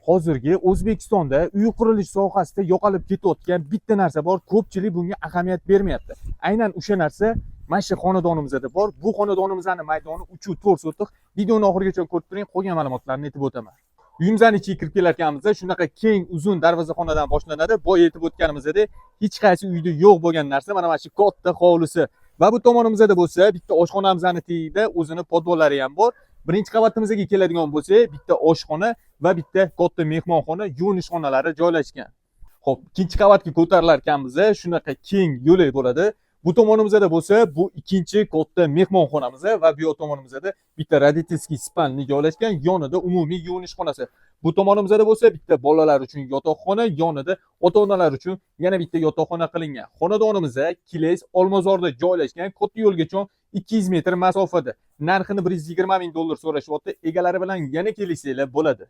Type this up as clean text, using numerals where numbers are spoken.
Hozirgi O'zbekistonda uy qurilish sohasida yo'qolib ketayotgan bitta narsa bor. Ko'pchilik bunga ahamiyat bermayapti. Aynan o'sha narsa mana shu xonadonimizda bor. Bu xonadonimizning maydoni 3-4 sotix. Videoni oxirigacha ko'rib turing, qolgan ma'lumotlarni aytib o'taman. Uyimizning ichiga kirib kelayotganimizda shunaqa keng, uzun darvozaxonadan boshlanadi. Boya aytib o'tganimizdek, hech qaysi uyda yo'q bo'lgan narsa mana shu katta hovlisi. Va bu tomonimizda bo'lsa, bitta oshxonamizning tagida o'zini podvollari ham bor. Birinchi qavatimizga keladigan bo'lsa, bitta oshxona va bitta katta mehmonxona, yuvinish xonalari joylashgan. Xo'p, ikkinchi qavatga ko'tarilarkanimizda shunaqa keng yo'lak bo'ladi. Bu tomonimizda bo'lsa, bu ikkinchi katta mehmonxonamiz va bu tomonimizda bitta родительский spalni joylashgan, yonida umumiy yuvinish xonasi. Bu tomonimizda bo'lsa, bitta bolalar uchun yotoqxona, yonida ota-onalar uchun yana bitta yotoqxona qilingan. Xonadonimizda Kiles Olmazorda joylashgan, katta yo'lgacha 200 metr masofada. Narxini $120 ming so'rashyapti. Egalari bilan yana kelishsanglar bo'ladi.